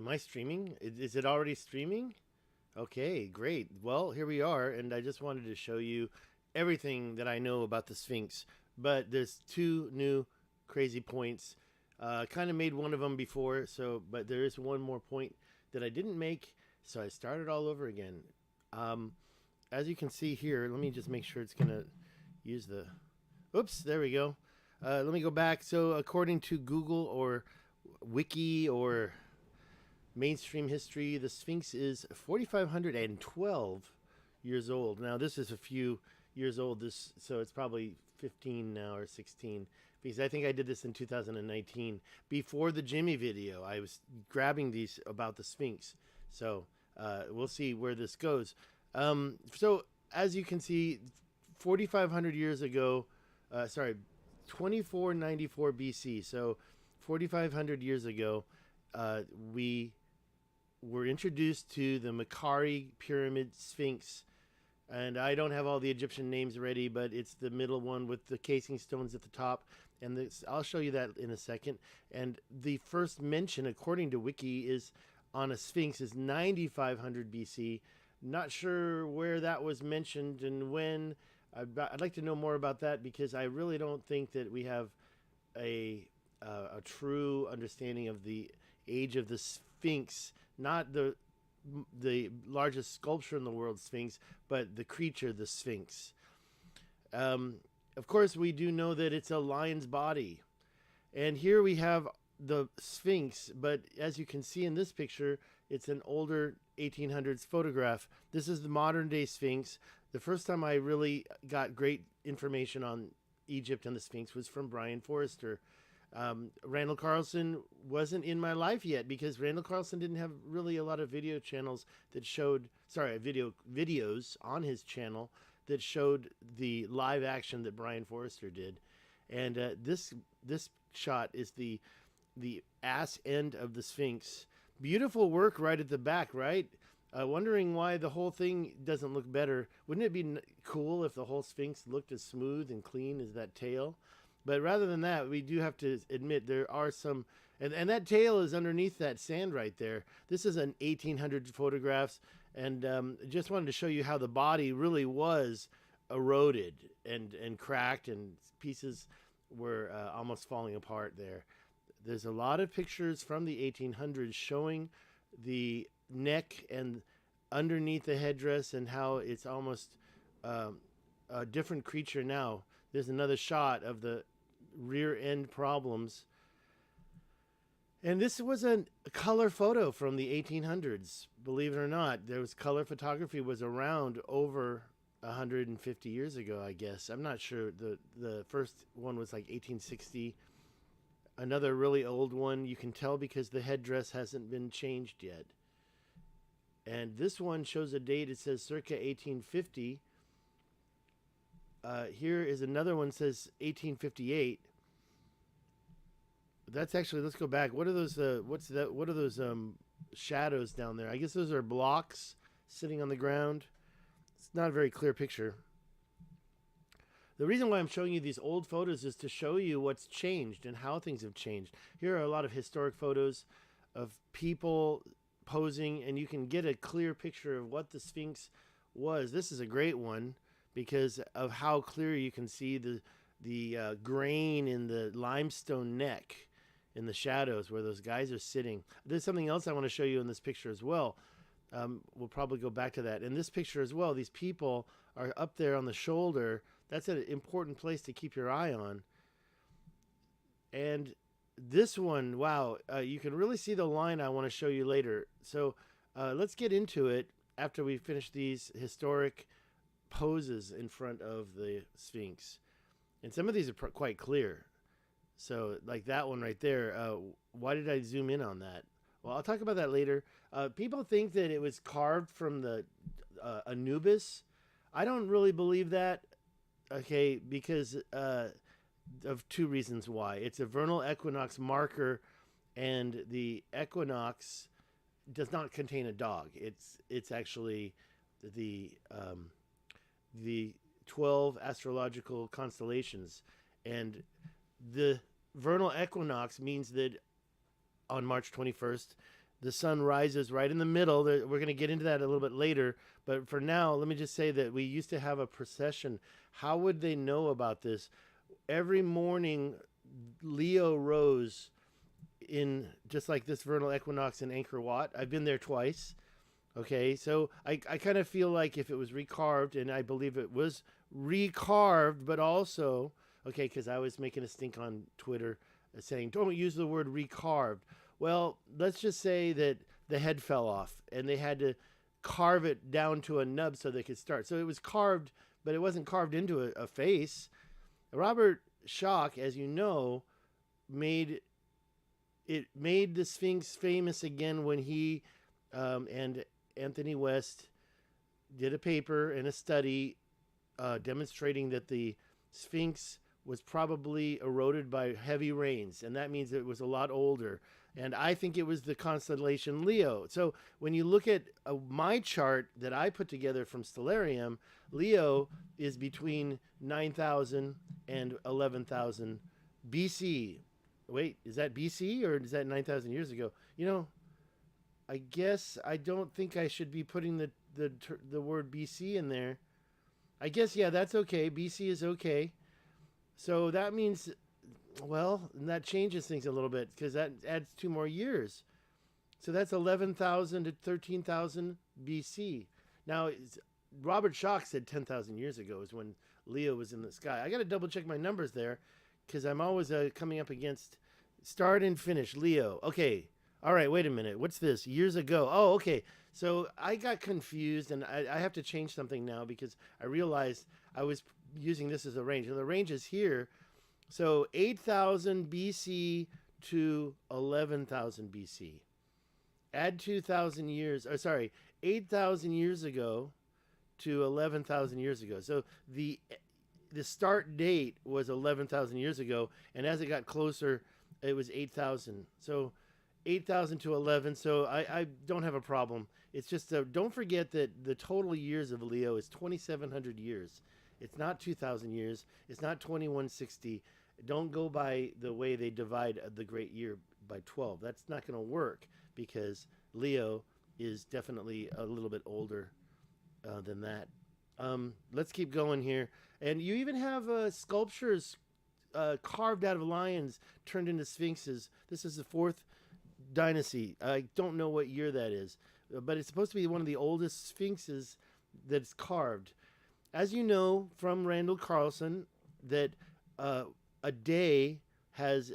Am I streaming? Is it already streaming? Okay, great. Well, here we are, and I just wanted to show you everything that I know about the Sphinx. But there's two new crazy points. Kind of made one of them before, but there is one more point that I didn't make, so I started all over again. Um, as you can see here, let me just make sure it's gonna use the. Oops, there we go. Let me go back. So, according to Google or Wiki or mainstream history, the Sphinx is 4,512 years old. Now, this is a few years old. So it's probably 15 now or 16, because I think I did this in 2019 before the Jimmy video. I was grabbing these about the Sphinx. So we'll see where this goes. So as you can see, 4,500 years ago, 2494 BC. So 4,500 years ago, we were introduced to the Macau pyramid Sphinx. And I don't have all the Egyptian names ready, but it's the middle one with the casing stones at the top. And I'll show you that in a second. And the first mention, according to Wiki, is on a Sphinx is 9,500 BC. Not sure where that was mentioned and when. I'd like to know more about that, because I really don't think that we have a true understanding of the age of the Sphinx. Not the largest sculpture in the world, Sphinx, but the creature, the Sphinx. Of course, we do know that it's a lion's body. And here we have the Sphinx, but as you can see in this picture, it's an older 1800s photograph. This is the modern day Sphinx. The first time I really got great information on Egypt and the Sphinx was from Brian Forrester. Randall Carlson wasn't in my life yet, because Randall Carlson didn't have really a lot of video channels that showed, videos on his channel that showed the live action that Brian Forrester did. And this shot is the ass end of the Sphinx. Beautiful work right at the back, right? Wondering why the whole thing doesn't look better. Wouldn't it be cool if the whole Sphinx looked as smooth and clean as that tail? But rather than that, we do have to admit there are some, and that tail is underneath that sand right there. This is an 1800 photographs, and just wanted to show you how the body really was eroded and cracked, and pieces were almost falling apart there. There's a lot of pictures from the 1800s showing the neck and underneath the headdress, and how it's almost a different creature now. There's another shot of the rear end problems. And this was a color photo from the 1800s. Believe it or not, there was color photography was around over 150 years ago, I guess. I'm not sure. The first one was like 1860. Another really old one, you can tell because the headdress hasn't been changed yet. And this one shows a date. It says circa 1850. Here is another one, says 1858. That's actually, let's go back. What are those? What's that? What are those shadows down there? I guess those are blocks sitting on the ground. It's not a very clear picture. The reason why I'm showing you these old photos is to show you what's changed and how things have changed. Here are a lot of historic photos of people posing, and you can get a clear picture of what the Sphinx was. This is a great one, because of how clear you can see the grain in the limestone neck in the shadows where those guys are sitting. There's something else I want to show you in this picture as well. We'll probably go back to that. In this picture as well, these people are up there on the shoulder. That's an important place to keep your eye on. And this one, wow, you can really see the line I want to show you later. So let's get into it after we finish these historic poses in front of the Sphinx. And some of these are quite clear. So like that one right there, why did I zoom in on that? Well, I'll talk about that later. People think that it was carved from the Anubis. I don't really believe that, okay, because of two reasons why. It's a vernal equinox marker, and the equinox does not contain a dog. It's actually the 12 astrological constellations, and the vernal equinox means that on March 21st, The sun rises right in the middle. We're going to get into that a little bit later. But for now, let me just say that we used to have a procession. How would they know about this? Every morning, Leo rose in just like this vernal equinox in Angkor Wat. I've been there twice. Okay, so I kind of feel like if it was recarved, and I believe it was recarved, but also, okay, because I was making a stink on Twitter saying, don't use the word recarved. Well, let's just say that the head fell off and they had to carve it down to a nub so they could start. So it was carved, but it wasn't carved into a face. Robert Schoch, as you know, made the Sphinx famous again when he and Anthony West did a paper and a study demonstrating that the Sphinx was probably eroded by heavy rains, and that means it was a lot older. And I think it was the constellation Leo. So when you look at my chart that I put together from Stellarium, Leo is between 9,000 and 11,000 BC. Wait, is that BC or is that 9,000 years ago? You know, I guess I don't think I should be putting the word BC in there. I guess, yeah, that's okay. BC is okay. So that means, well, that changes things a little bit because that adds 2 more years. So that's 11,000 to 13,000 BC. Now, Robert Schoch said 10,000 years ago is when Leo was in the sky. I got to double check my numbers there because I'm always coming up against start and finish, Leo. Okay. All right, wait a minute. What's this? Years ago. Oh, okay. So I got confused, and I have to change something now because I realized I was using this as a range. And the range is here. So 8,000 BC to 11,000 BC. Add 2,000 years, or sorry, 8,000 years ago to 11,000 years ago. So the start date was 11,000 years ago, and as it got closer, it was 8,000. So 8,000 to 11. So I don't have a problem. It's just don't forget that the total years of Leo is 2,700 years. It's not 2,000 years. It's not 2,160. Don't go by the way they divide the great year by 12. That's not going to work because Leo is definitely a little bit older than that. Let's keep going here. And you even have sculptures carved out of lions turned into sphinxes. This is the 4th dynasty. I don't know what year that is, but it's supposed to be one of the oldest sphinxes that's carved. As you know from Randall Carlson, that a day has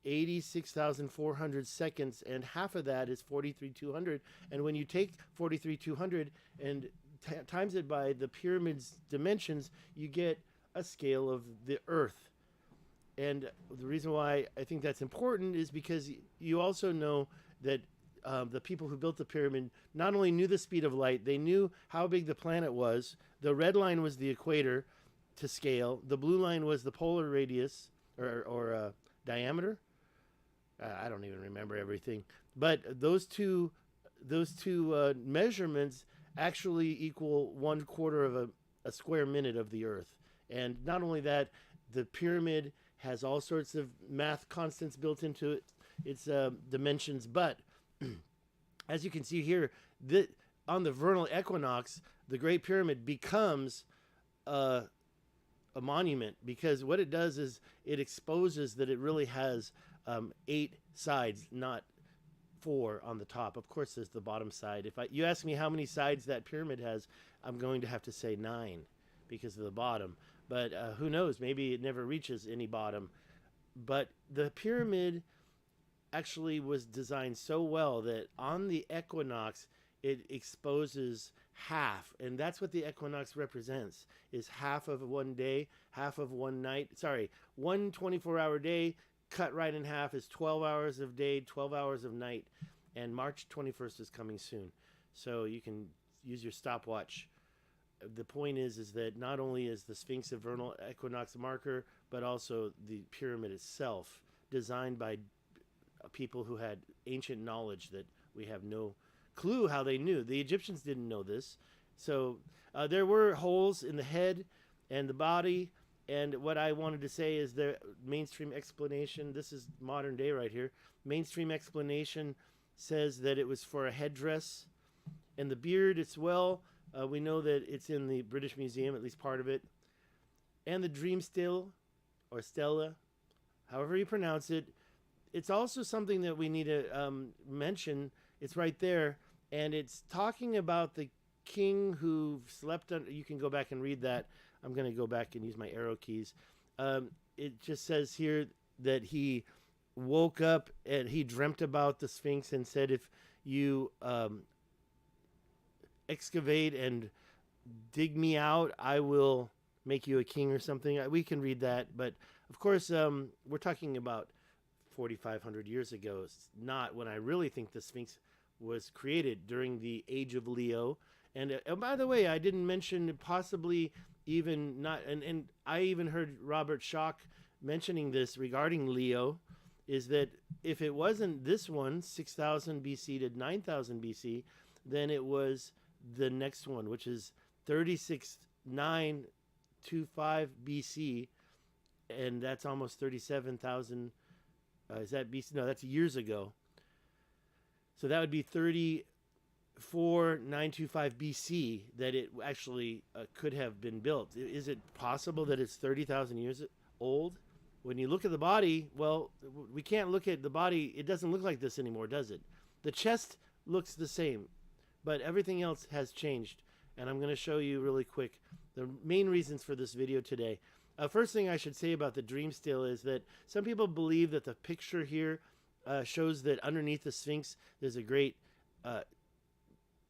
86,400 seconds, and half of that is 43,200. And when you take 43,200 and times it by the pyramid's dimensions, you get a scale of the Earth. And the reason why I think that's important is because you also know that the people who built the pyramid not only knew the speed of light, they knew how big the planet was. The red line was the equator to scale. The blue line was the polar radius or diameter. I don't even remember everything. But those two measurements actually equal 1/4 of a square minute of the Earth. And not only that, the pyramid has all sorts of math constants built into its dimensions. But as you can see here, on the vernal equinox, the Great Pyramid becomes a monument, because what it does is it exposes that it really has 8 sides, not 4 on the top. Of course, there's the bottom side. If you ask me how many sides that pyramid has, I'm going to have to say 9 because of the bottom. But who knows? Maybe it never reaches any bottom. But the pyramid actually was designed so well that on the equinox, it exposes half. And that's what the equinox represents, is half of one day, half of one night. Sorry, one 24-hour day cut right in half is 12 hours of day, 12 hours of night. And March 21st is coming soon. So you can use your stopwatch. The point is that not only is the Sphinx a vernal equinox marker, but also the pyramid itself, designed by people who had ancient knowledge that we have no clue how they knew. The Egyptians didn't know this. So there were holes in the head and the body. And what I wanted to say is the mainstream explanation, this is modern day right here, mainstream explanation says that it was for a headdress. And the beard as well, we know that it's in the British Museum, at least part of it. And the dream still, or stella, however you pronounce it, it's also something that we need to mention. It's right there, and it's talking about the king who slept under. You can go back and read that. I'm going to go back and use my arrow keys. It just says here that he woke up and he dreamt about the Sphinx and said, if you excavate and dig me out, I will make you a king or something. We can read that, but of course we're talking about 4,500 years ago. It's not when I really think the Sphinx was created, during the age of Leo. And by the way, I didn't mention possibly even not, and I even heard Robert Schoch mentioning this regarding Leo, is that if it wasn't this one, 6,000 BC to 9,000 BC, then it was the next one, which is 36,925 BC, and that's almost 37,000. Is that BC? No, that's years ago. So that would be 34,925 BC that it actually could have been built. Is it possible that it's 30,000 years old? When you look at the body, well, we can't look at the body. It doesn't look like this anymore, does it? The chest looks the same, but everything else has changed. And I'm going to show you really quick the main reasons for this video today. First thing I should say about the dream still is that some people believe that the picture here shows that underneath the Sphinx there's a great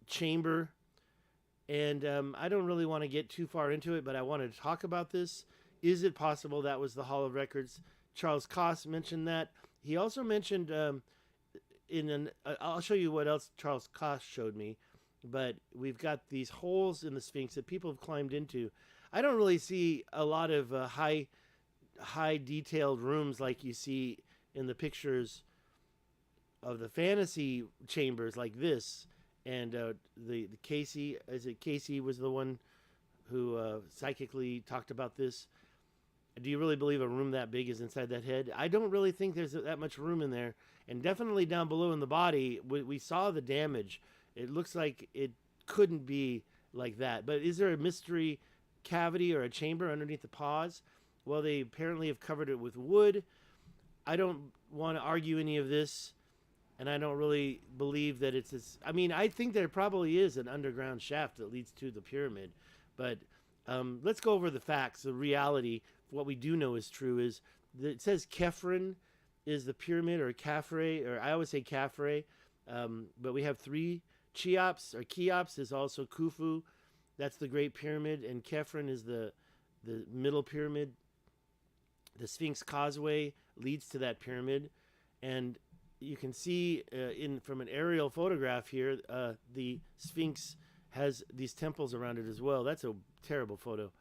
chamber. And I don't really want to get too far into it, but I wanted to talk about this. Is it possible that was the Hall of Records? Charles Koss mentioned that. He also mentioned I'll show you what else Charles Koss showed me, but we've got these holes in the Sphinx that people have climbed into. I don't really see a lot of high detailed rooms like you see in the pictures of the fantasy chambers like this. And the Casey, is it Casey was the one who psychically talked about this. Do you really believe a room that big is inside that head? I don't really think there's that much room in there. And definitely down below in the body, we saw the damage. It looks like it couldn't be like that. But is there a mystery cavity or a chamber underneath the paws? Well, they apparently have covered it with wood. I don't want to argue any of this, and I don't really believe that it's this. I mean, I think there probably is an underground shaft that leads to the pyramid, but let's go over the facts. The reality, what we do know is true, is that it says Khephren is the pyramid, or Khafre, or I always say Khafre, but we have three. Cheops or Cheops is also Khufu. That's the Great Pyramid, and Khephren is the middle pyramid. The Sphinx Causeway leads to that pyramid, and you can see from an aerial photograph here, the Sphinx has these temples around it as well. That's a terrible photo,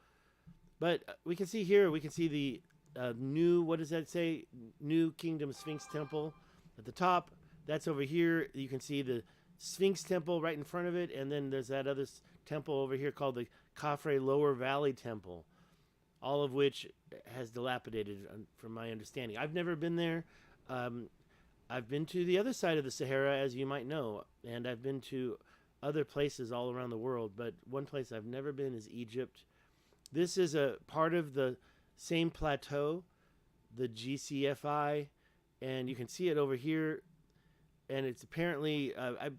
but we can see here. We can see the new. What does that say? New Kingdom Sphinx Temple at the top. That's over here. You can see the Sphinx Temple right in front of it, and then there's that other temple over here called the Khafre Lower Valley Temple, all of which has dilapidated from my understanding. I've never been there. I've been to the other side of the Sahara, as you might know, and I've been to other places all around the world, but one place I've never been is Egypt. This is a part of the same plateau, the GCFI, and you can see it over here. And it's apparently,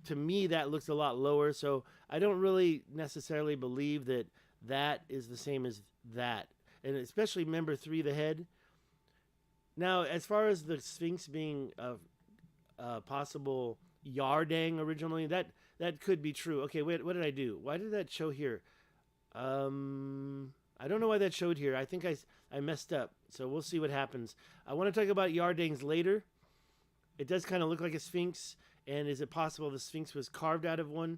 to me, that looks a lot lower. So I don't really necessarily believe that that is the same as that. And especially member 3, the head. Now, as far as the Sphinx being a possible Yardang originally, that could be true. Okay, wait, what did I do? Why did that show here? I don't know why that showed here. I think I messed up. So we'll see what happens. I want to talk about Yardangs later. It does kind of look like a Sphinx, and is it possible the Sphinx was carved out of one?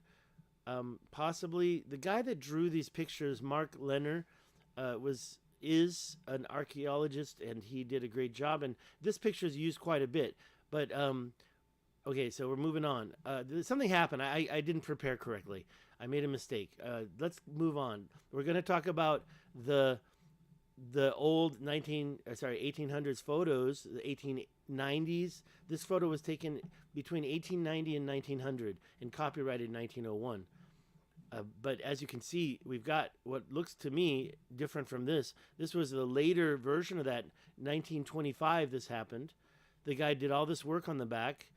Possibly. The guy that drew these pictures, Mark Lenner, is an archaeologist, and he did a great job. And this picture is used quite a bit. But okay, so we're moving on. Something happened. I didn't prepare correctly. I made a mistake. Let's move on. We're going to talk about the old 1800s photos, the 1890s. This photo was taken between 1890 and 1900 and copyrighted in 1901. But as you can see, we've got what looks to me different from this. This was the later version of that. 1925 this happened. The guy did all this work on the back.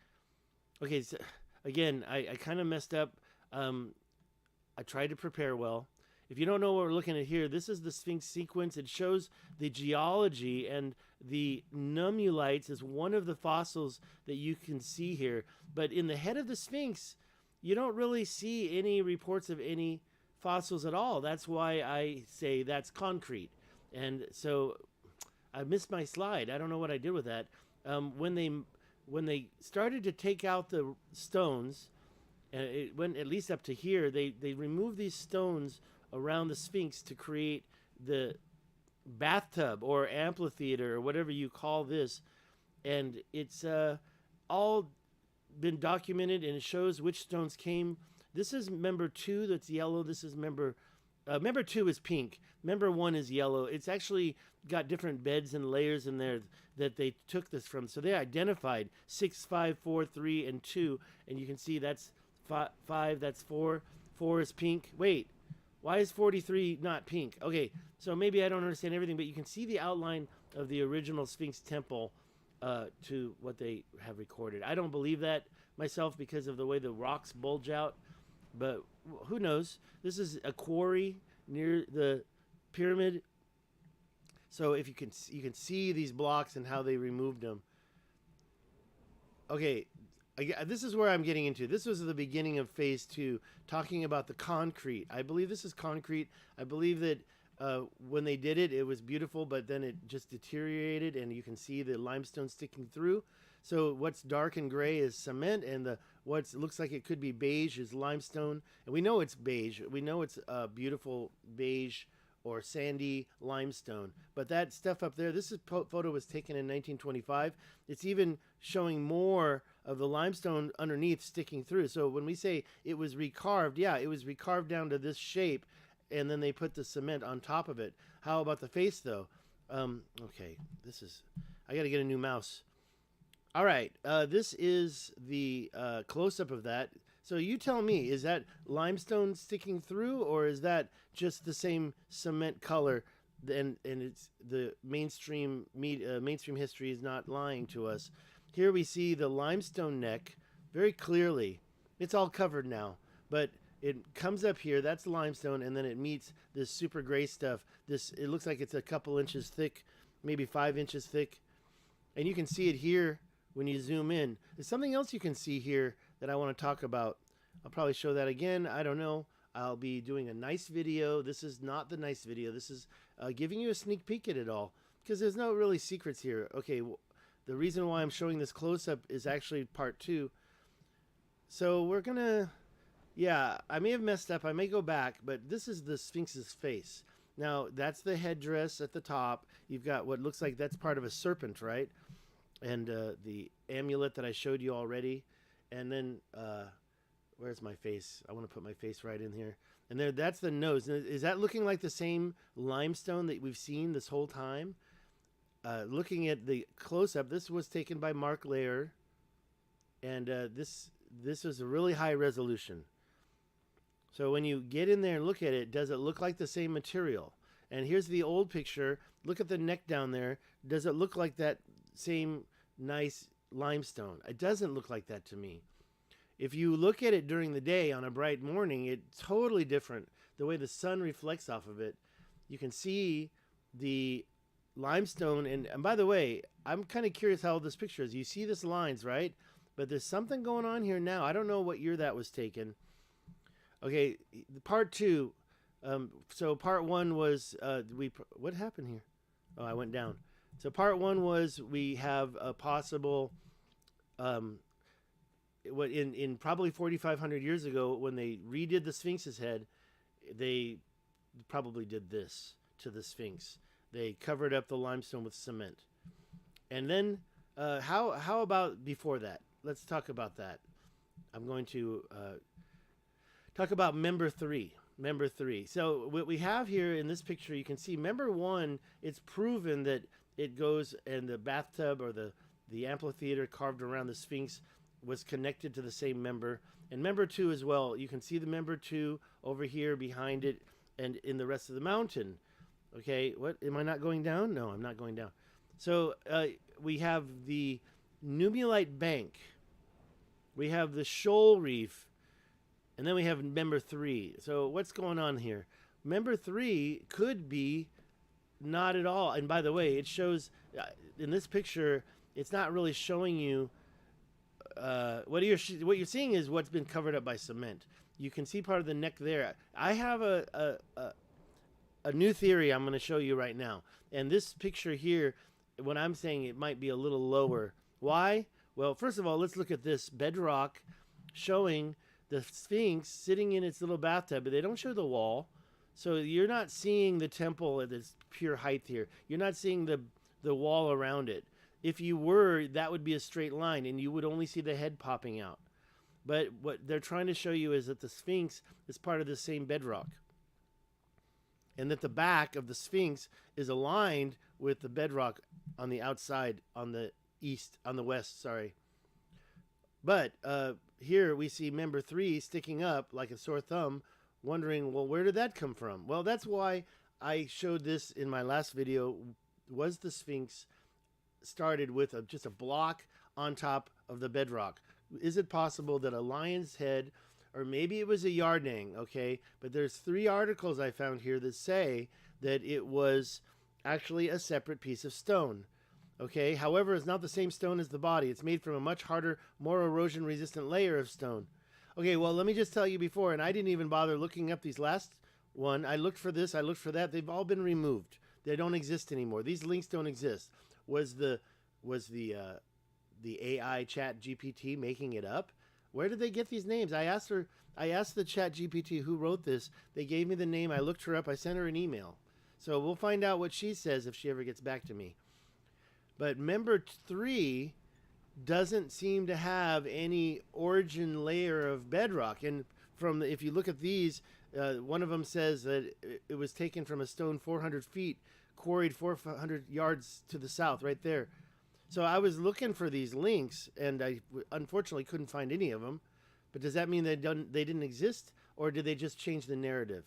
Okay, so again, I kind of messed up. I tried to prepare well. If you don't know what we're looking at here, this is the Sphinx sequence. It shows the geology, and the nummulites is one of the fossils that you can see here. But in the head of the Sphinx, you don't really see any reports of any fossils at all. That's why I say that's concrete. And so I missed my slide. I don't know what I did with that. When they started to take out the stones, and it went at least up to here, they removed these stones around the Sphinx to create the bathtub or amphitheater or whatever you call this. And it's all been documented, and it shows which stones came. This is member 2 that's yellow. This is member 2 is pink. Member 1 is yellow. It's actually got different beds and layers in there that they took this from. So they identified 6, 5, 4, 3, and 2. And you can see that's 5, that's 4. 4 is pink. Wait, why is 43 not pink? Okay, so maybe I don't understand everything, but you can see the outline of the original Sphinx temple to what they have recorded. I don't believe that myself because of the way the rocks bulge out, but who knows? This is a quarry near the pyramid. So if you can see these blocks and how they removed them. Okay, this is where I'm getting into. This was the beginning of phase 2, talking about the concrete. I believe this is concrete. I believe that when they did it, it was beautiful, but then it just deteriorated, and you can see the limestone sticking through. So what's dark and gray is cement, and what looks like it could be beige is limestone. And we know it's beige. We know it's beautiful beige or sandy limestone. But that stuff up there, this photo was taken in 1925. It's even showing more of the limestone underneath sticking through. So when we say it was recarved, yeah, it was recarved down to this shape, and then they put the cement on top of it. How about the face, though? Okay, I got to get a new mouse. All right, this is the close-up of that. So you tell me, is that limestone sticking through, or is that just the same cement color? And it's the mainstream history is not lying to us. Here we see the limestone neck very clearly. It's all covered now, but it comes up here. That's limestone, and then it meets this super gray stuff. It looks like it's a couple inches thick, maybe 5 inches thick, and you can see it here when you zoom in. There's something else you can see here that I want to talk about. I'll probably show that again. I don't know. I'll be doing a nice video. This is not the nice video. This is giving you a sneak peek at it all, because there's no really secrets here. Okay, the reason why I'm showing this close-up is actually part 2. So we're going to... Yeah, I may have messed up. I may go back, but this is the Sphinx's face. Now, that's the headdress at the top. You've got what looks like that's part of a serpent, right? And the amulet that I showed you already. And then, where's my face? I want to put my face right in here. And there, that's the nose. Is that looking like the same limestone that we've seen this whole time? Looking at the close-up, this was taken by Mark Layer. And this was a really high resolution. So when you get in there and look at it, does it look like the same material? And here's the old picture. Look at the neck down there. Does it look like that same nice limestone? It doesn't look like that to me. If you look at it during the day on a bright morning, it's totally different. The way the sun reflects off of it, you can see the limestone. And by the way, I'm kind of curious how old this picture is. You see this lines, right? But there's something going on here now. I don't know what year that was taken. Okay, part 2. So part 1 was what happened here? Oh, I went down. So part 1 was we have a possible what in probably 4,500 years ago when they redid the Sphinx's head, they probably did this to the Sphinx. They covered up the limestone with cement. And then how about before that? Let's talk about that. I'm going to talk about member 3. Member 3. So what we have here in this picture, you can see member 1, it's proven that it goes in the bathtub or the the amphitheater carved around the Sphinx was connected to the same member. And member 2 as well. You can see the member 2 over here behind it and in the rest of the mountain. Okay, what? Am I not going down? No, I'm not going down. So we have the Numulite Bank. We have the Shoal Reef. And then we have member 3. So what's going on here? Member 3 could be not at all. And by the way, it shows in this picture, it's not really showing you what you're seeing is what's been covered up by cement. You can see part of the neck there. I have a new theory I'm going to show you right now. And this picture here, what I'm saying, it might be a little lower. Why? Well, first of all, let's look at this bedrock showing the Sphinx sitting in its little bathtub, but they don't show the wall. So you're not seeing the temple at its pure height here. You're not seeing the wall around it. If you were, that would be a straight line, and you would only see the head popping out. But what they're trying to show you is that the Sphinx is part of the same bedrock, and that the back of the Sphinx is aligned with the bedrock on the outside, on the west, sorry. But here we see member 3 sticking up like a sore thumb, wondering, well, where did that come from? Well, that's why I showed this in my last video. Was the Sphinx started with just a block on top of the bedrock? Is it possible that a lion's head, or maybe it was a yardang, okay? But there's 3 articles I found here that say that it was actually a separate piece of stone, okay? However, it's not the same stone as the body. It's made from a much harder, more erosion-resistant layer of stone. Okay, well, let me just tell you before, and I didn't even bother looking up these last one. I looked for this, I looked for that. They've all been removed. They don't exist anymore. These links don't exist. Was the AI chat GPT making it up? Where did they get these names? I asked the chat GPT who wrote this. They gave me the name. I looked her up. I sent her an email. So we'll find out what she says if she ever gets back to me. But member 3 doesn't seem to have any origin layer of bedrock. And if you look at these, one of them says that it was taken from a stone 400 feet, quarried 400 yards to the south, right there. So I was looking for these links, and I unfortunately couldn't find any of them. But does that mean they didn't exist, or did they just change the narrative?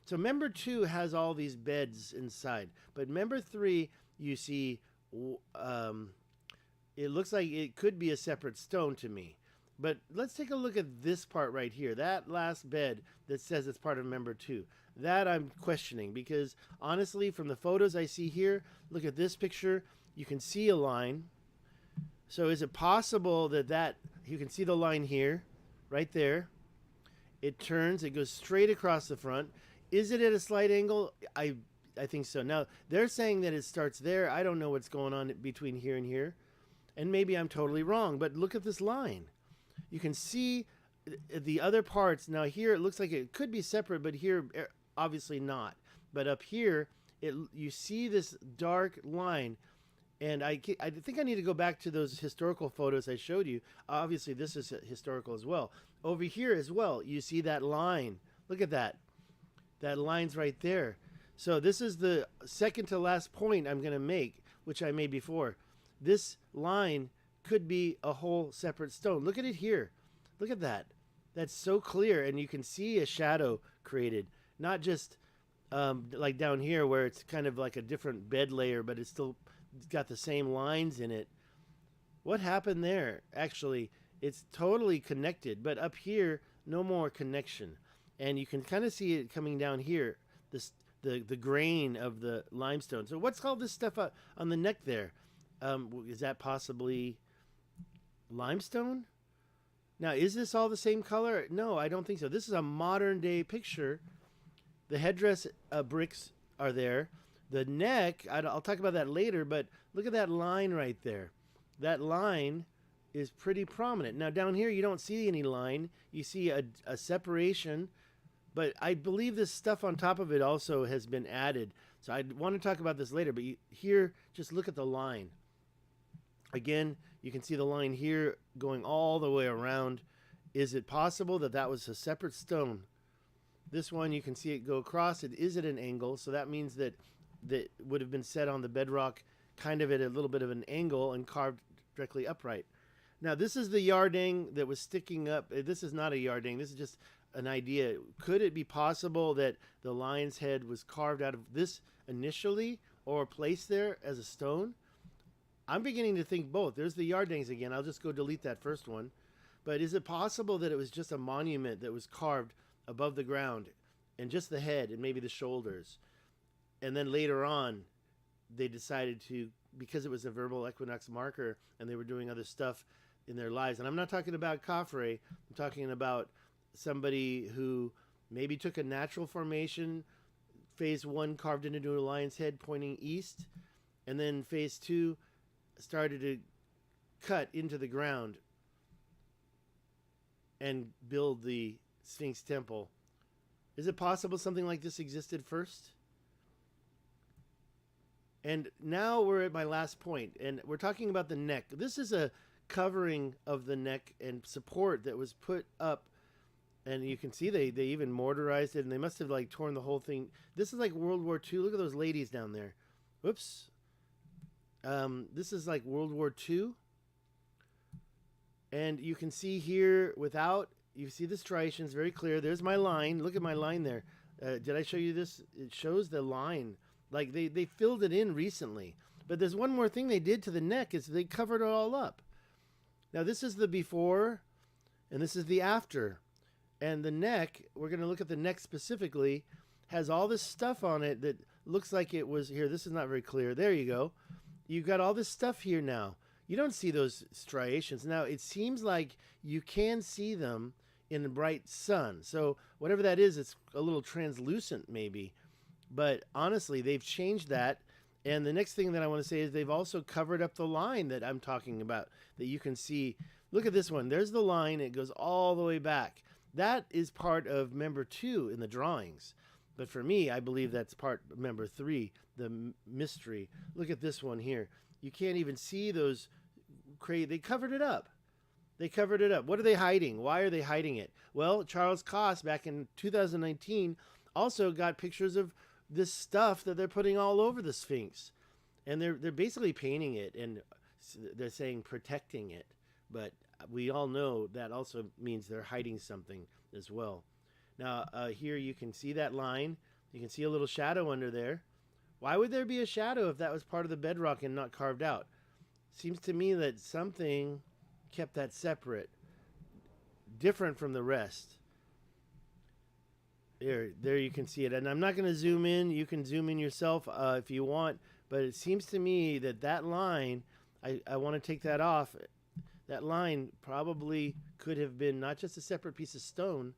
So member 2 has all these beds inside, but member 3, you see, it looks like it could be a separate stone to me. But let's take a look at this part right here, that last bed that says it's part of member 2. That I'm questioning, because honestly, from the photos I see here, look at this picture, you can see a line. So is it possible that you can see the line here, right there? It turns, it goes straight across the front. Is it at a slight angle? I think so. Now, they're saying that it starts there. I don't know what's going on between here and here. And maybe I'm totally wrong, but look at this line. You can see the other parts. Now here it looks like it could be separate, but here obviously not. But up here, you see this dark line. And I think I need to go back to those historical photos I showed you. Obviously, this is historical as well. Over here as well, you see that line. Look at that. That line's right there. So this is the second to last point I'm going to make, which I made before. This line could be a whole separate stone. Look at it here. Look at that. That's so clear, and you can see a shadow created. Not just like down here where it's kind of like a different bed layer, but it's still got the same lines in it. What happened there? Actually, it's totally connected, but up here, no more connection. And you can kind of see it coming down here, the grain of the limestone. So what's all this stuff on the neck there? Is that possibly limestone? Now, is this all the same color? No, I don't think so. This is a modern day picture. The headdress bricks are there. The neck, I'll talk about that later, but look at that line right there. That line is pretty prominent. Now, down here, you don't see any line. You see a separation, but I believe this stuff on top of it also has been added. So I want to talk about this later, but here, just look at the line. Again, you can see the line here going all the way around. Is it possible that that was a separate stone? This one, you can see it go across. It is at an angle, so that means that would have been set on the bedrock kind of at a little bit of an angle and carved directly upright. Now, this is the yardang that was sticking up. This is not a yardang. This is just an idea. Could it be possible that the lion's head was carved out of this initially or placed there as a stone? I'm beginning to think both. There's the yardangs again. I'll just go delete that first one. But is it possible that it was just a monument that was carved above the ground and just the head and maybe the shoulders? And then later on, they decided to, because it was a verbal equinox marker and they were doing other stuff in their lives. And I'm not talking about Khafre. I'm talking about somebody who maybe took a natural formation. Phase 1 carved it into a lion's head pointing east. And then phase 2 started to cut into the ground and build the Sphinx temple. Is it possible something like this existed first? And now we're at my last point, and we're talking about the neck. This is a covering of the neck and support that was put up, and you can see they even mortarized it, and they must have like torn the whole thing. This is like World War II. Look at those ladies down there. Whoops. This is like World War II. And you can see here you see the striations very clear. There's my line. Look at my line there. Did I show you this? It shows the line. Like they filled it in recently. But there's one more thing they did to the neck is they covered it all up. Now this is the before and this is the after. And the neck, we're going to look at the neck specifically, has all this stuff on it that looks like it was here. This is not very clear. There you go. You've got all this stuff here now. You don't see those striations. Now, it seems like you can see them in the bright sun. So whatever that is, it's a little translucent maybe. But honestly, they've changed that. And the next thing that I want to say is they've also covered up the line that I'm talking about that you can see. Look at this one. There's the line. It goes all the way back. That is part of member 2 in the drawings. But for me, I believe that's part of member 3, the mystery. Look at this one here. You can't even see those. They covered it up. They covered it up. What are they hiding? Why are they hiding it? Well, Charles Koss back in 2019 also got pictures of this stuff that they're putting all over the Sphinx. And they're basically painting it, and they're saying protecting it. But we all know that also means they're hiding something as well. Now, here you can see that line. You can see a little shadow under there. Why would there be a shadow if that was part of the bedrock and not carved out? Seems to me that something kept that separate, different from the rest. There you can see it. And I'm not going to zoom in. You can zoom in yourself if you want. But it seems to me that that line, I want to take that off. That line probably could have been not just a separate piece of stone,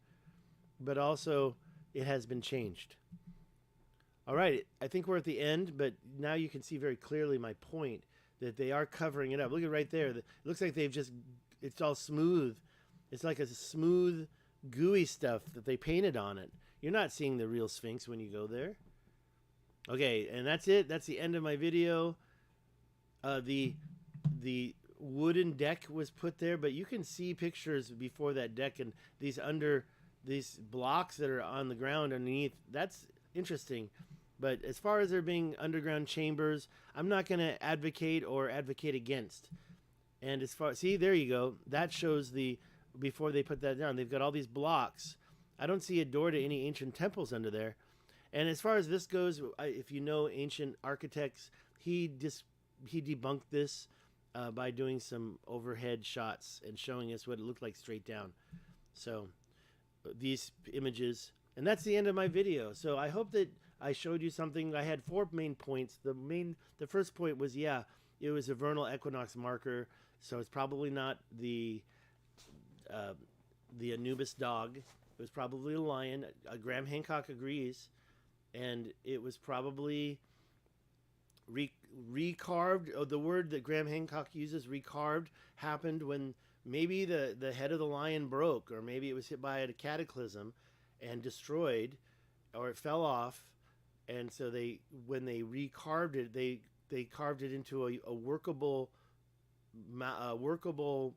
but also it has been changed. All right, I think we're at the end, but now you can see very clearly my point that they are covering it up. Look at right there. It looks like it's all smooth. It's like a smooth, gooey stuff that they painted on it. You're not seeing the real Sphinx when you go there. Okay, and that's it. That's the end of my video. The wooden deck was put there, but you can see pictures before that deck and these blocks that are on the ground underneath. That's interesting. But as far as there being underground chambers, I'm not going to advocate or advocate against. And as far, see, there you go. That shows before they put that down, they've got all these blocks. I don't see a door to any ancient temples under there. And as far as this goes, if you know ancient architects, he debunked this by doing some overhead shots and showing us what it looked like straight down. So these images, and that's the end of my video. So I hope that I showed you something. I had 4 main points. The first point was, yeah, it was a vernal equinox marker, so it's probably not the Anubis dog. It was probably a lion. Graham Hancock agrees, and it was probably recarved. Oh, the word that Graham Hancock uses, recarved, happened when maybe the head of the lion broke, or maybe it was hit by a cataclysm and destroyed, or it fell off. And so when they recarved it, they carved it into a workable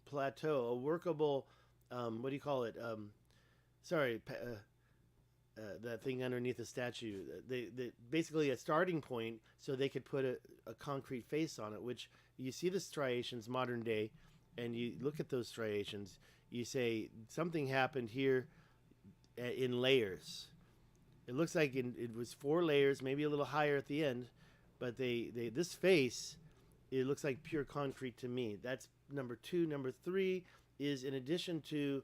plateau, a workable what do you call it? That thing underneath the statue. They basically a starting point, so they could put a concrete face on it, which you see the striations modern day, and you look at those striations, you say something happened here in layers. It looks like it was 4 layers, maybe a little higher at the end, but this face, it looks like pure concrete to me. That's number 2. Number 3 is, in addition to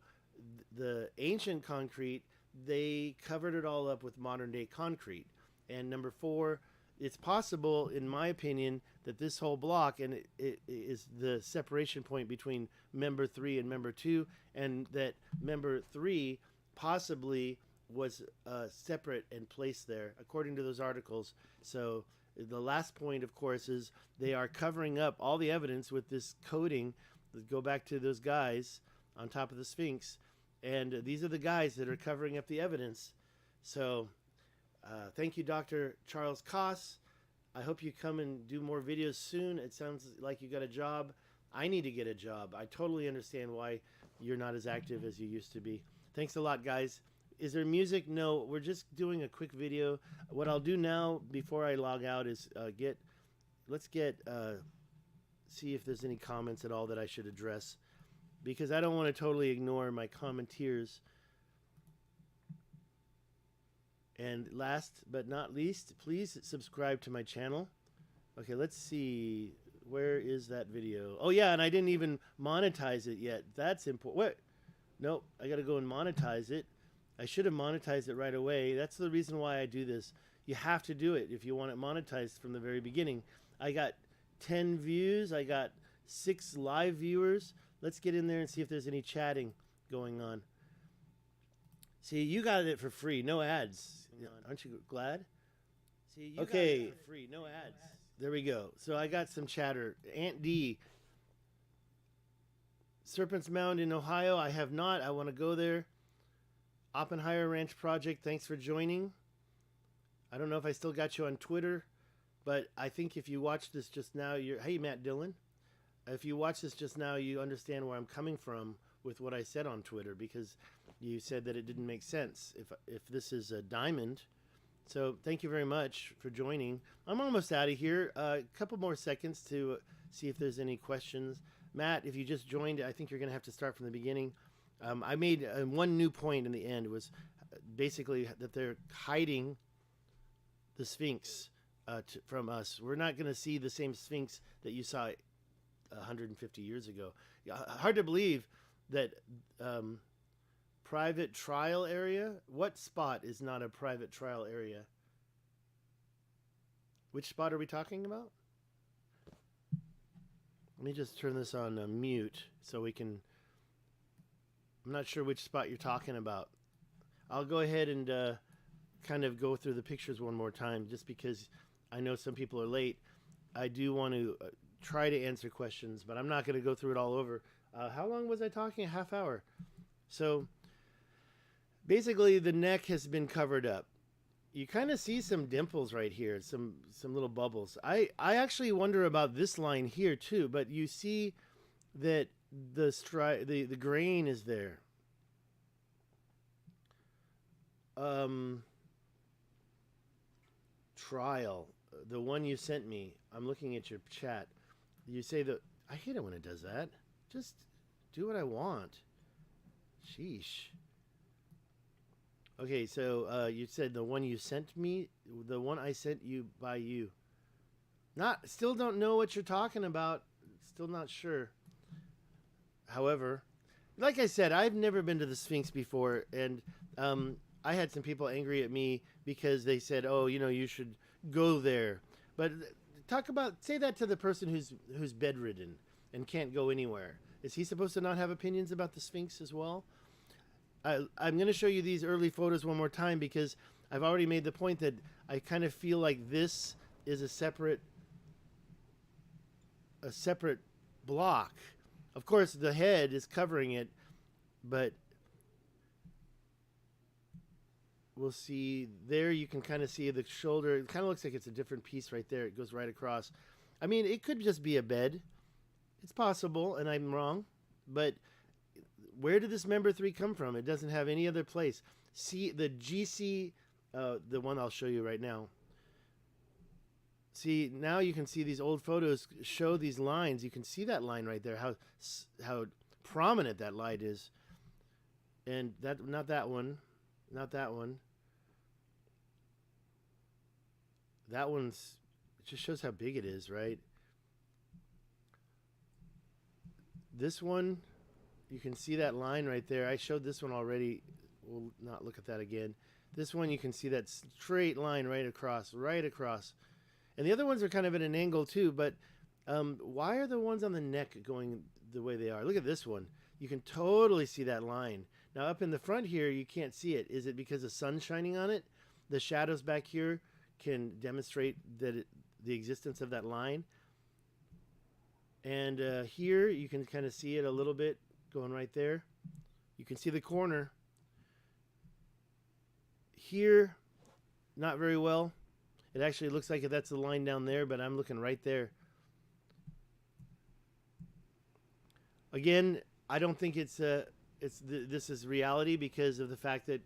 the ancient concrete, they covered it all up with modern day concrete. And number 4, it's possible, in my opinion, that this whole block, and it is the separation point between member 3 and member 2, and that member 3 possibly was separate and placed there, according to those articles. So the last point, of course, is they are covering up all the evidence with this coating. Go back to those guys on top of the Sphinx, and these are the guys that are covering up the evidence. So thank you, Dr. Charles Koss. I hope you come and do more videos soon. It sounds like you got a job. I need to get a job. I totally understand why you're not as active as you used to be. Thanks a lot, guys. Is there music? No, we're just doing a quick video. What I'll do now before I log out is see if there's any comments at all that I should address, because I don't want to totally ignore my commenters. And last but not least, please subscribe to my channel. Okay, let's see. Where is that video? Oh yeah, and I didn't even monetize it yet. That's important. What? Nope, I gotta go and monetize it. I should have monetized it right away. That's the reason why I do this. You have to do it if you want it monetized from the very beginning. I got 10 views. I got 6 live viewers. Let's get in there and see if there's any chatting going on. See, you got it for free, no ads. Aren't you glad? See, you okay. Got it for free, no ads. There we go. So I got some chatter. Aunt D. Serpent's Mound in Ohio. I have not. I want to go there. Oppenheimer Ranch Project, thanks for joining. I don't know if I still got you on Twitter, but I think if you watched this just now, hey, Matt Dillon. If you watch this just now, you understand where I'm coming from with what I said on Twitter, because you said that it didn't make sense if this is a diamond. So thank you very much for joining. I'm almost out of here. A couple more seconds to see if there's any questions. Matt, if you just joined, I think you're going to have to start from the beginning. I made one new point in the end. It was basically that they're hiding the Sphinx from us. We're not going to see the same Sphinx that you saw 150 years ago. Hard to believe that private trial area. What spot is not a private trial area? Which spot are we talking about? Let me just turn this on mute so we can... I'm not sure which spot you're talking about. I'll go ahead and kind of go through the pictures one more time, just because I know some people are late. I do want to try to answer questions, but I'm not going to go through it all over. How long was I talking? A half hour. So basically the neck has been covered up. You kind of see some dimples right here, some little bubbles. I actually wonder about this line here too, but you see that the grain is there. Trial, the one you sent me. I'm looking at your chat. You say that I hate it when it does that. Just do what I want. Sheesh. Okay, so you said the one you sent me, the one I sent you by you. Still don't know what you're talking about. Still not sure. However, like I said, I've never been to the Sphinx before, and I had some people angry at me because they said, "Oh, you should go there." But say that to the person who's bedridden and can't go anywhere. Is he supposed to not have opinions about the Sphinx as well? I'm going to show you these early photos one more time, because I've already made the point that I kind of feel like this is a separate block. Of course, the head is covering it, but we'll see there. You can kind of see the shoulder. It kind of looks like it's a different piece right there. It goes right across. I mean, it could just be a bed. It's possible, and I'm wrong, but where did this member 3 come from? It doesn't have any other place. See the GC, the one I'll show you right now. See, now you can see these old photos show these lines. You can see that line right there, how prominent that light is. And that, not that one, not that one. That one's, it just shows how big it is, right? This one, you can see that line right there. I showed this one already. We'll not look at that again. This one, you can see that straight line right across, right across. And the other ones are kind of at an angle too, but why are the ones on the neck going the way they are? Look at this one. You can totally see that line. Now up in the front here, you can't see it. Is it because the sun's shining on it? The shadows back here can demonstrate that the existence of that line. And here, you can kind of see it a little bit going right there. You can see the corner. Here, not very well. It actually looks like that's the line down there, but I'm looking right there. Again, I don't think this is reality because of the fact that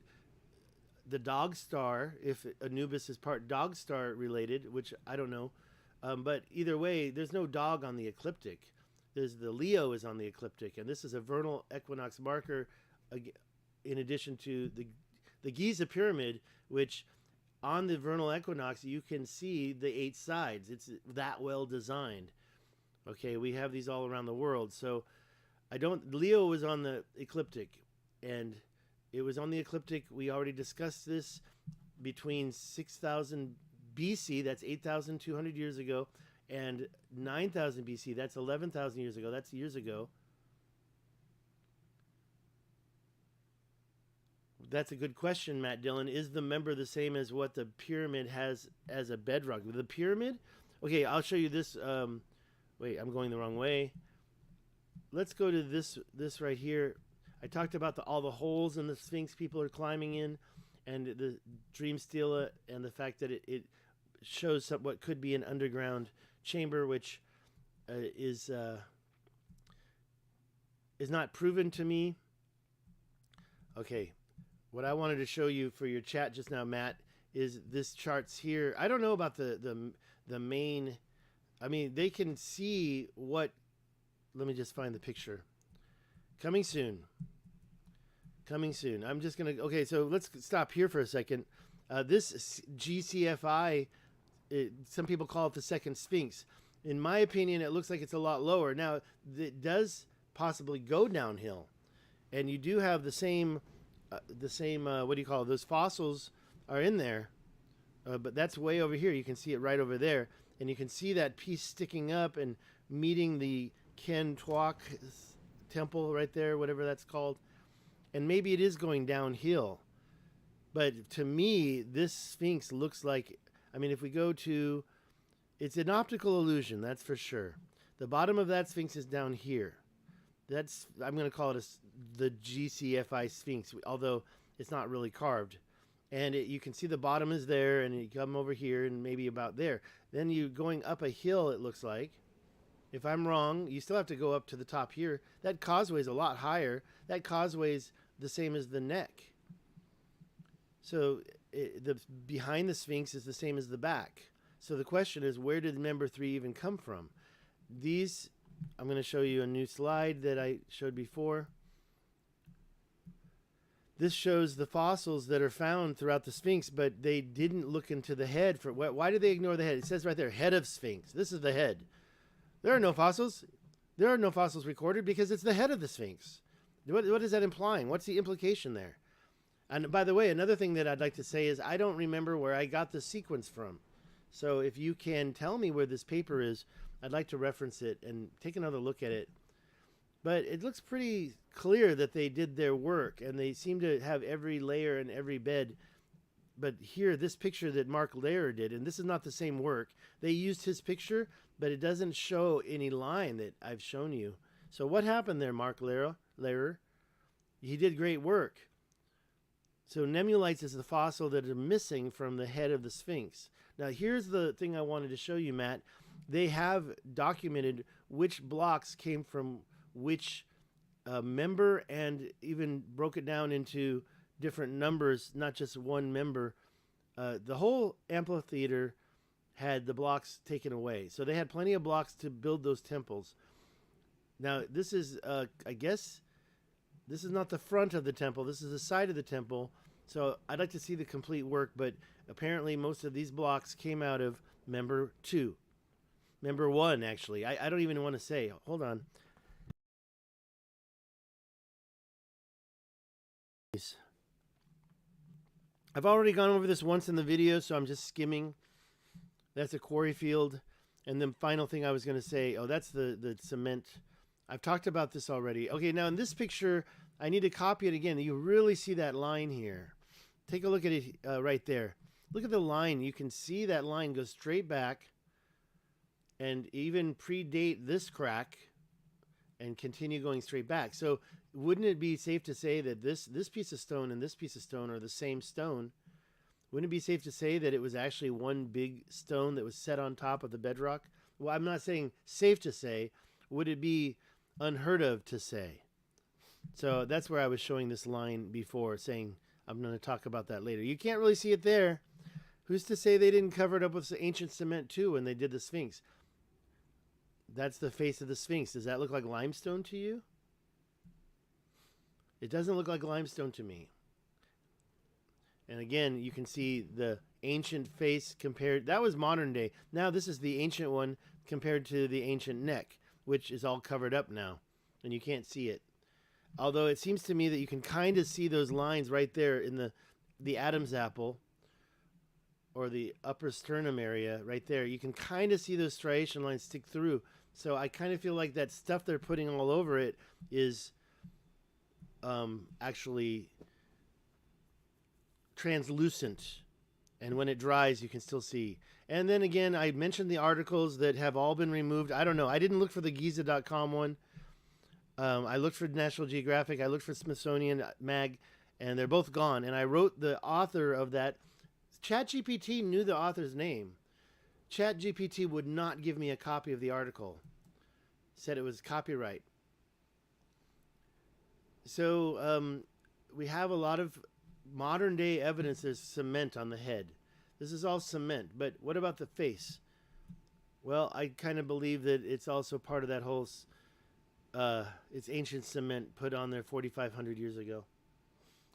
the dog star, if Anubis is part dog star related, which I don't know, but either way, there's no dog on the ecliptic. There's the Leo is on the ecliptic, and this is a vernal equinox marker, in addition to the Giza pyramid, which on the vernal equinox you can see the 8 sides. It's that well designed. Okay, we have these all around the world, so Leo was on the ecliptic, and it was on the ecliptic. We already discussed this between 6,000 BC, that's 8,200 years ago, and 9,000 BC, that's 11,000 years ago. That's years ago. That's a good question, Matt Dillon. Is the member the same as what the pyramid has as a bedrock? The pyramid? Okay, I'll show you this. Wait, I'm going the wrong way. Let's go to this right here. I talked about all the holes in the Sphinx people are climbing in, and the dream stela, and the fact that it shows what could be an underground chamber, which is not proven to me. Okay, what I wanted to show you for your chat just now, Matt, is this charts here. I don't know about the main. I mean, they can see what. Let me just find the picture. Coming soon. Coming soon. I'm just going to... Okay, so let's stop here for a second. This GCFI, some people call it the second Sphinx. In my opinion, it looks like it's a lot lower. Now, it does possibly go downhill. And you do have the same what do you call it? Those fossils are in there. But that's way over here. You can see it right over there. And you can see that piece sticking up and meeting the Ken Tuak temple right there, whatever that's called. And maybe it is going downhill. But to me, this Sphinx looks like, I mean, if we go to, it's an optical illusion, that's for sure. The bottom of that Sphinx is down here. That's, I'm going to call it the GCFI Sphinx, although it's not really carved. And you can see the bottom is there, and you come over here and maybe about there. Then you going up a hill, it looks like. If I'm wrong, you still have to go up to the top here. That causeway is a lot higher. That causeway's the same as the neck. So the behind the Sphinx is the same as the back. So the question is, where did member 3 even come from? These, I'm going to show you a new slide that I showed before. This shows the fossils that are found throughout the Sphinx, but they didn't look into the head. Why did they ignore the head? It says right there, head of Sphinx. This is the head. There are no fossils. There are no fossils recorded because it's the head of the Sphinx. What is that implying? What's the implication there? And by the way, another thing that I'd like to say is I don't remember where I got the sequence from. So if you can tell me where this paper is, I'd like to reference it and take another look at it. But it looks pretty clear that they did their work, and they seem to have every layer and every bed. But here, this picture that Mark Lehrer did, and this is not the same work. They used his picture, but it doesn't show any line that I've shown you. So what happened there, Mark Lehrer? He did great work. So nemulites is the fossil that are missing from the head of the Sphinx. Now here's the thing I wanted to show you, Matt. They have documented which blocks came from which member, and even broke it down into different numbers, not just one member. The whole amphitheater had the blocks taken away. So they had plenty of blocks to build those temples. Now, this is, I guess, this is not the front of the temple. This is the side of the temple. So I'd like to see the complete work, but apparently most of these blocks came out of member 2. Member 1, actually. I don't even want to say. Hold on. I've already gone over this once in the video, so I'm just skimming. That's a quarry field. And the final thing I was going to say, oh, that's the cement. I've talked about this already. Okay, now in this picture, I need to copy it again. You really see that line here. Take a look at it right there. Look at the line. You can see that line goes straight back and even predate this crack and continue going straight back. So wouldn't it be safe to say that this piece of stone and this piece of stone are the same stone? Wouldn't it be safe to say that it was actually one big stone that was set on top of the bedrock? Well, I'm not saying safe to say. Would it be unheard of to say? So that's where I was showing this line before, saying I'm going to talk about that later. You can't really see it there. Who's to say they didn't cover it up with ancient cement too when they did the Sphinx? That's the face of the Sphinx. Does that look like limestone to you? It doesn't look like limestone to me. And again, you can see the ancient face compared. That was modern day. Now this is the ancient one compared to the ancient neck, which is all covered up now, and you can't see it. Although it seems to me that you can kind of see those lines right there in the Adam's apple, or the upper sternum area right there. You can kind of see those striation lines stick through. So I kind of feel like that stuff they're putting all over it is actually translucent. And when it dries, you can still see. And then again, I mentioned the articles that have all been removed. I don't know. I didn't look for the Giza.com one. I looked for National Geographic. I looked for Smithsonian Mag, and they're both gone. And I wrote the author of that. ChatGPT knew the author's name. ChatGPT would not give me a copy of the article. Said it was copyright. So we have a lot of modern day evidence. There's cement on the head. This is all cement. But what about the face? Well, I kind of believe that it's also part of that whole... it's ancient cement put on there 4,500 years ago.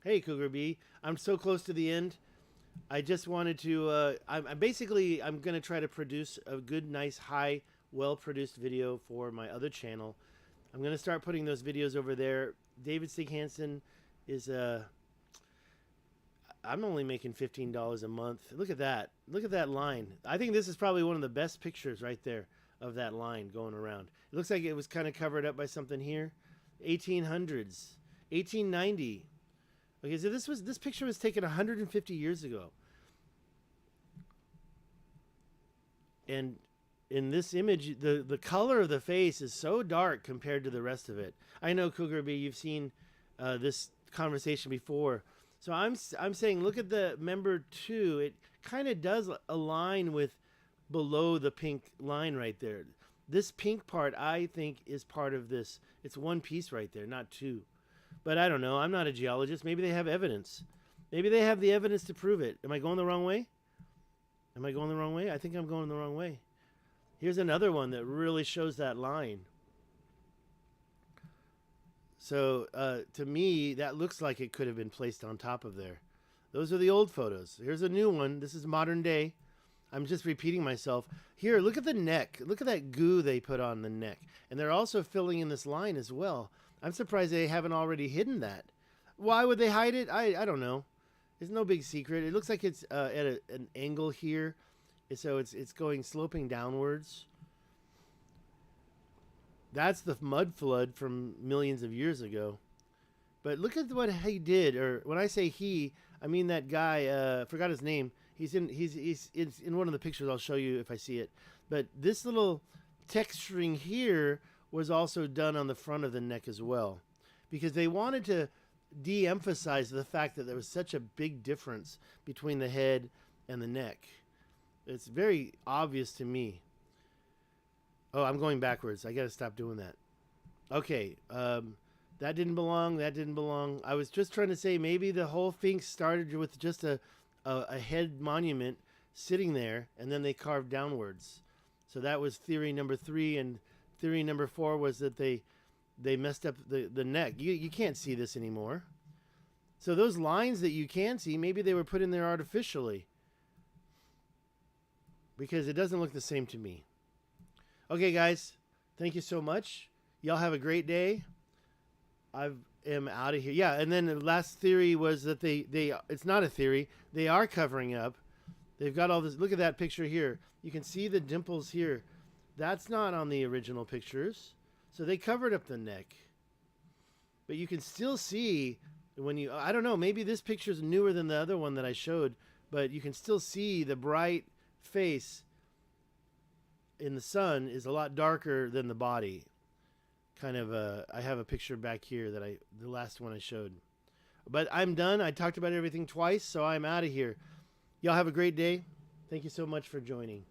Hey, Cougar B. I'm so close to the end. I just wanted to... I'm going to try to produce a good, nice, high, well-produced video for my other channel. I'm going to start putting those videos over there. David Stig Hansen is... I'm only making $15 a month. Look at that. Look at that line. I think this is probably one of the best pictures right there of that line going around. It looks like it was kind of covered up by something here. 1800s. 1890. Okay, so this picture was taken 150 years ago. And in this image, the color of the face is so dark compared to the rest of it. I know, Cougar B, you've seen this conversation before. So I'm saying, look at the member 2. It kind of does align with below the pink line right there. This pink part, I think, is part of this. It's one piece right there, not two. But I don't know. I'm not a geologist. Maybe they have evidence. Maybe they have the evidence to prove it. Am I going the wrong way? Am I going the wrong way? I think I'm going the wrong way. Here's another one that really shows that line. So to me, that looks like it could have been placed on top of there. Those are the old photos. Here's a new one. This is modern day. I'm just repeating myself. Here, look at the neck. Look at that goo they put on the neck. And they're also filling in this line as well. I'm surprised they haven't already hidden that. Why would they hide it? I don't know. It's no big secret. It looks like it's at an angle here. So it's going sloping downwards. That's the mud flood from millions of years ago. But look at what he did. Or when I say he, I mean that guy. Forgot his name. He's in one of the pictures. I'll show you if I see it. But this little texturing here was also done on the front of the neck as well, because they wanted to de-emphasize the fact that there was such a big difference between the head and the neck. It's very obvious to me. Oh, I'm going backwards. I got to stop doing that. Okay, that didn't belong. That didn't belong. I was just trying to say maybe the whole thing started with just a head monument sitting there, and then they carved downwards. So that was theory number 3, and theory number 4 was that they messed up the neck. You can't see this anymore. So those lines that you can see, maybe they were put in there artificially, because it doesn't look the same to me. Okay, guys, thank you so much. Y'all have a great day. I am out of here. Yeah, and then the last theory was that they it's not a theory. They are covering up. They've got all this. Look at that picture here. You can see the dimples here. That's not on the original pictures. So they covered up the neck. But you can still see when you, I don't know, maybe this picture is newer than the other one that I showed, but you can still see the bright face in the sun is a lot darker than the body. Kind of I have a picture back here that the last one I showed. But I'm done. I talked about everything twice, so I'm out of here. Y'all have a great day. Thank you so much for joining.